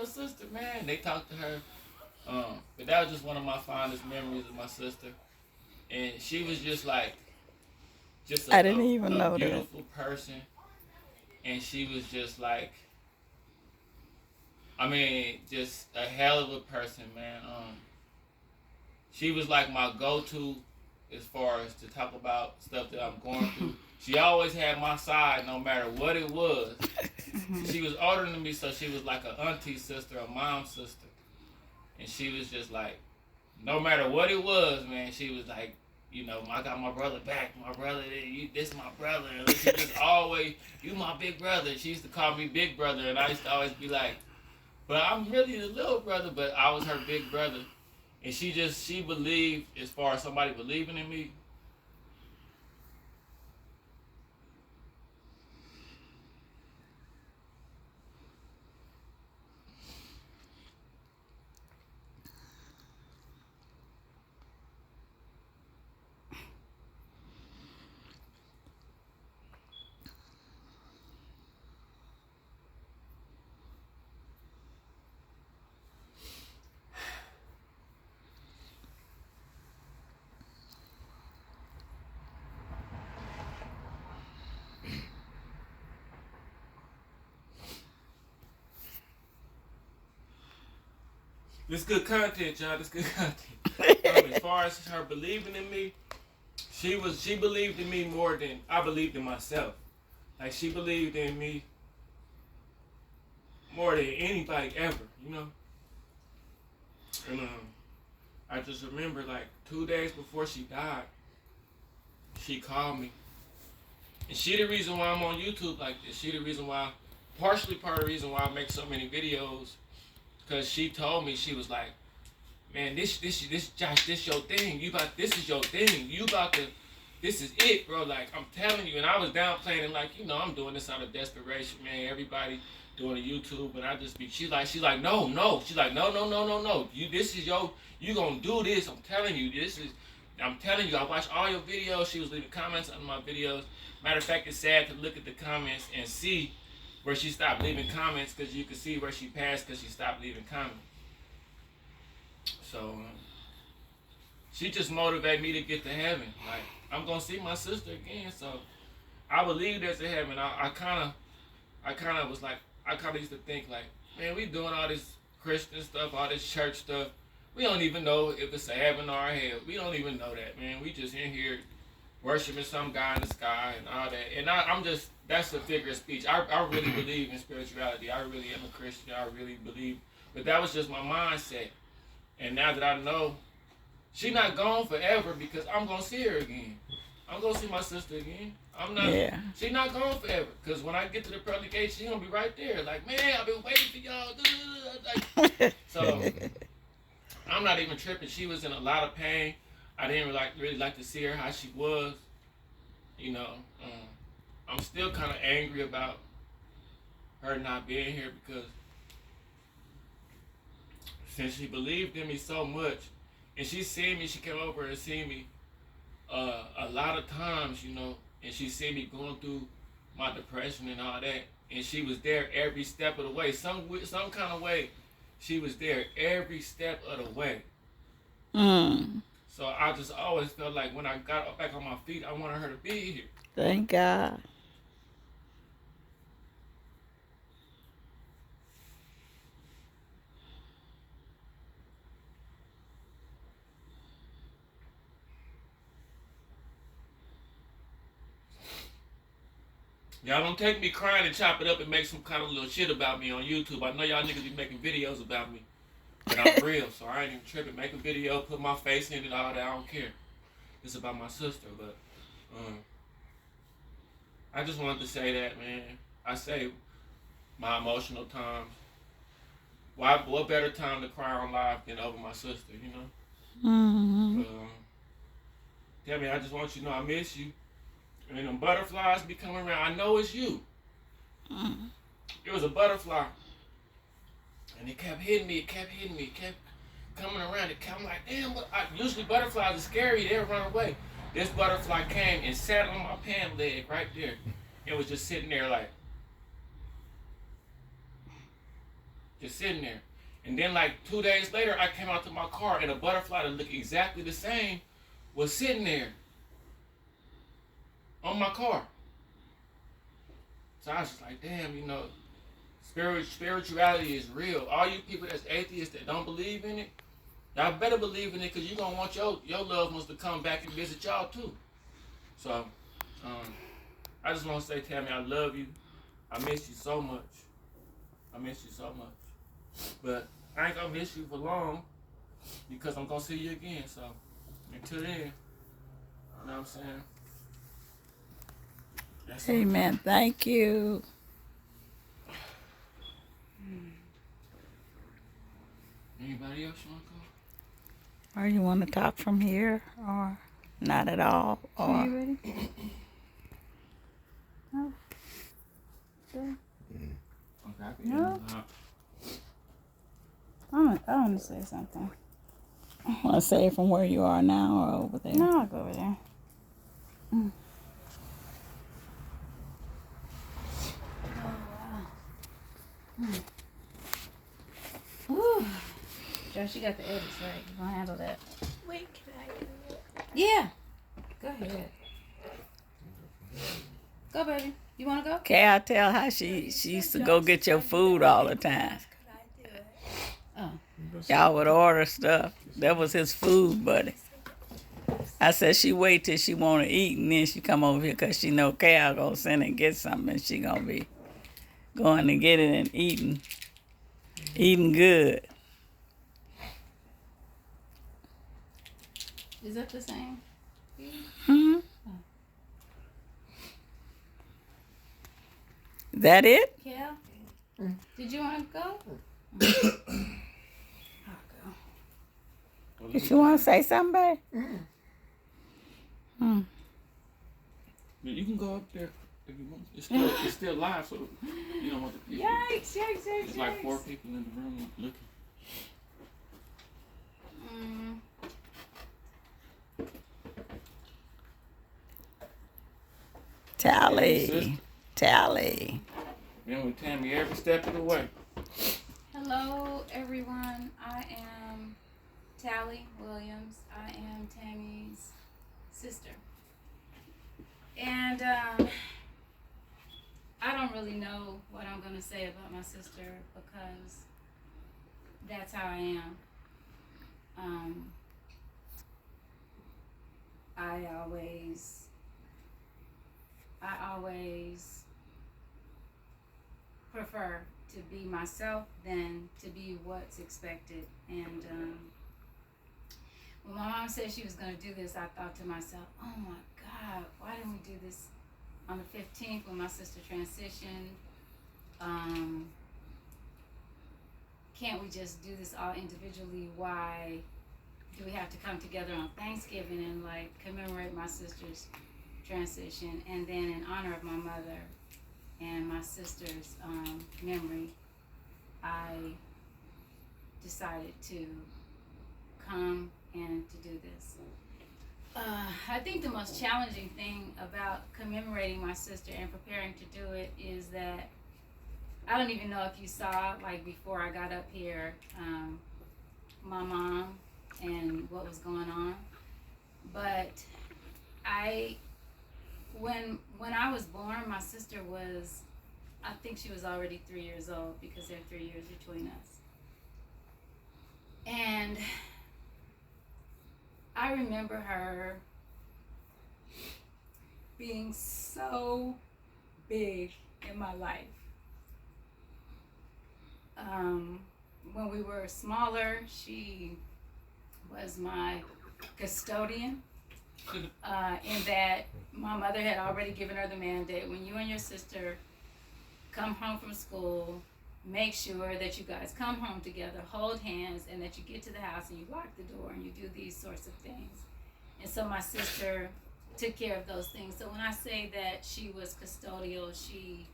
your sister, man. They talked to her. But that was just one of my fondest memories of my sister. And she was just like, just I didn't even a know that. beautiful person. And she was just like, I mean, just a hell of a person, man. She was like my go-to as far as to talk about stuff that I'm going through. She always had my side no matter what it was. She was older than me, so she was like an auntie sister, a mom sister. And she was just like, no matter what it was, man, she was like, I got my brother back. My brother, this my brother. And she just always, you my big brother. She used to call me big brother, and I used to always be like, but I'm really the little brother, but I was her big brother. And she believed, as far as somebody believing in me. This good content, y'all. This good content. As far as her believing in me, she believed in me more than I believed in myself. Like she believed in me more than anybody ever, you know. And I just remember like 2 days before she died, she called me, and she the reason why I'm on YouTube like this. She the reason why, partially part of the reason why I make so many videos, because she told me, she was like, man, this Josh, this your thing. This is your thing. You about to, this is it, bro. Like I'm telling you. And I was downplaying it, like I'm doing this out of desperation, man. Everybody doing a YouTube, and I just be. She's like, no, no. She's like, no, no, no, no, no. This is your. You gonna do this? I'm telling you. I'm telling you. I watched all your videos. She was leaving comments on my videos. Matter of fact, it's sad to look at the comments and see where she stopped leaving comments, because you can see where she passed because she stopped leaving comments. So she just motivated me to get to heaven. Like I'm gonna see my sister again. So I believe there's a heaven. I kind of was like, I kind of used to think like, man, we doing all this Christian stuff, all this church stuff. We don't even know if it's a heaven or a hell. We don't even know that, man. We just in here worshiping some guy in the sky and all that. And I'm just, that's a figure of speech. I really believe in spirituality. I really am a Christian. I really believe. But that was just my mindset. And now that I know she not gone forever, because I'm gonna see her again. I'm gonna see my sister again. I'm not. Yeah. She not gone forever. Cause when I get to the pearly gate, she gonna be right there. Like, man, I've been waiting for y'all. Like, so I'm not even tripping. She was in a lot of pain. I didn't really like to see her how she was. You know, I'm still kind of angry about her not being here, because since she believed in me so much, and she seen me, she came over and seen me a lot of times, and she seen me going through my depression and all that, and she was there every step of the way. Some kind of way, she was there every step of the way. Mm. So I just always felt like when I got back on my feet, I wanted her to be here. Thank God. Y'all don't take me crying and chop it up and make some kind of little shit about me on YouTube. I know y'all niggas be making videos about me, but I'm real, so I ain't even tripping. Make a video, put my face in it, all that. I don't care. It's about my sister, but I just wanted to say that, man. I say my emotional times. Why? What better time to cry on live than over my sister? Mm-hmm. But, tell me, I just want you to know I miss you. And them butterflies be coming around. I know it's you. Mm. It was a butterfly, and it kept hitting me. It kept hitting me. It kept coming around. I'm like, damn. Usually butterflies are scary. They'll run away. This butterfly came and sat on my pant leg right there. It was just sitting there like. just sitting there. And then like 2 days later, I came out to my car and a butterfly that looked exactly the same was sitting there on my car. So I was just like, damn, you know, spirituality is real. All you people that's atheists that don't believe in it, y'all better believe in it because you're going to want your loved ones to come back and visit y'all too. So, I just want to say, Tammy, I love you. I miss you so much. I miss you so much. But I ain't going to miss you for long because I'm going to see you again. So, until then, you know what I'm saying? That's Amen. Thank you. Anybody else want to go? Or you want to talk from here, or not at all, Are or you ready? No. Sure. Okay, I can No. I want to say something. want to say from where you are now or over there? No, I'll go over there. Whew. Josh, you got the edits right. You gonna handle that? Wait, can I do it? Yeah. Go ahead. Go, baby. You wanna go? Can I tell how she used to go get your food all the time? Could I do it? Oh. Y'all would order stuff. That was his food buddy. I said she wait till she want to eat and then she come over here because she know Cal gonna send and get something and she gonna be going to get it and eating good. Is that the same? Hmm? That it? Cal? Did you wanna go? I'll go. If you want to say something, babe? You can go up there if you want. It's still live, so you don't want the people. Yikes, yikes, yikes, There's like 4 yikes. people in the room looking. Tally. Tally. Been with Tammy every step of the way. Hello, everyone. I am Tally Williams. I am Tammy's sister. And I don't really know what I'm going to say about my sister because that's how I am. I always prefer to be myself than to be what's expected. And when my mom said she was going to do this, I thought to myself, oh my God, why didn't we do this on the 15th when my sister transitioned? Can't we just do this all individually? Why do we have to come together on Thanksgiving and like commemorate my sister's transition? And then in honor of my mother and my sister's memory, I decided to come and to do this. I think the most challenging thing about commemorating my sister and preparing to do it is that I don't even know if you saw, like before I got up here, my mom and what was going on. But when I was born, my sister was, I think she was already 3 years old because there are 3 years between us. And I remember her being so big in my life. When we were smaller, she was my custodian. In that my mother had already given her the mandate, when you and your sister come home from school, make sure that you guys come home together, hold hands, and that you get to the house and you lock the door and you do these sorts of things. And so my sister took care of those things. So when I say that she was custodial, she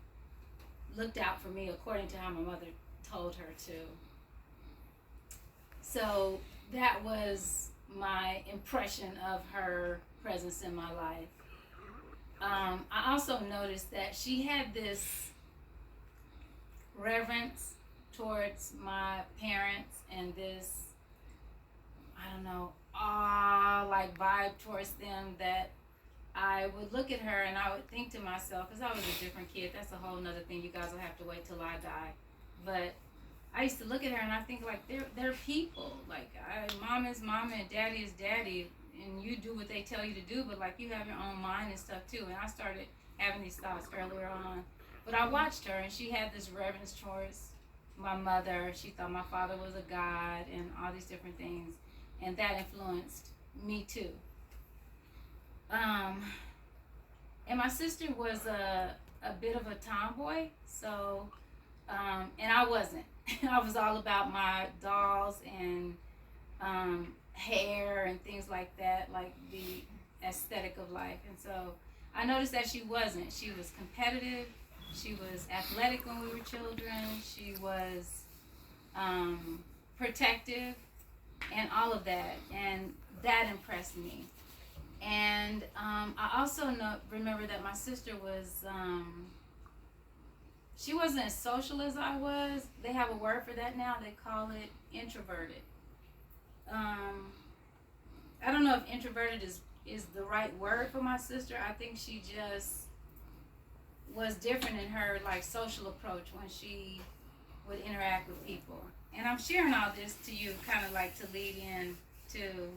looked out for me according to how my mother told her to. So that was my impression of her presence in my life. I also noticed that she had this reverence towards my parents and this, I don't know, awe like vibe towards them that I would look at her and I would think to myself, because I was a different kid. That's a whole nother thing. You guys will have to wait till I die. But I used to look at her and I think like they're people. Like mom is mama and daddy is daddy, and you do what they tell you to do. But like you have your own mind and stuff too. And I started having these thoughts earlier on. But I watched her and she had this reverence towards my mother. She thought my father was a god and all these different things, and that influenced me too. And my sister was a bit of a tomboy, so, and I wasn't. I was all about my dolls and hair and things like that, like the aesthetic of life. And so I noticed that she wasn't. She was competitive. She was athletic when we were children. She was protective and all of that. And that impressed me. And I also remember that my sister was, she wasn't as social as I was. They have a word for that now. They call it introverted. I don't know if introverted is the right word for my sister. I think she just was different in her like social approach when she would interact with people. And I'm sharing all this to you kind of like to lead in to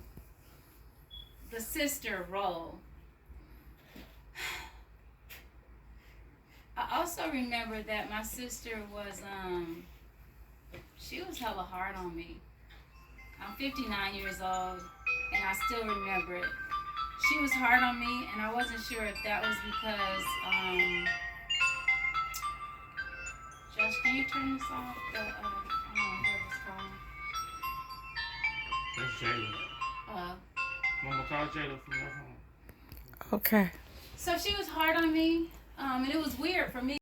the sister role. I also remember that my sister was, she was hella hard on me. I'm 59 years old, and I still remember it. She was hard on me, and I wasn't sure if that was because, Josh, can you turn this off? The, I don't know, whoever's calling. That's Jayla. Mama, call Jayla from your phone. Okay. So she was hard on me, and it was weird for me.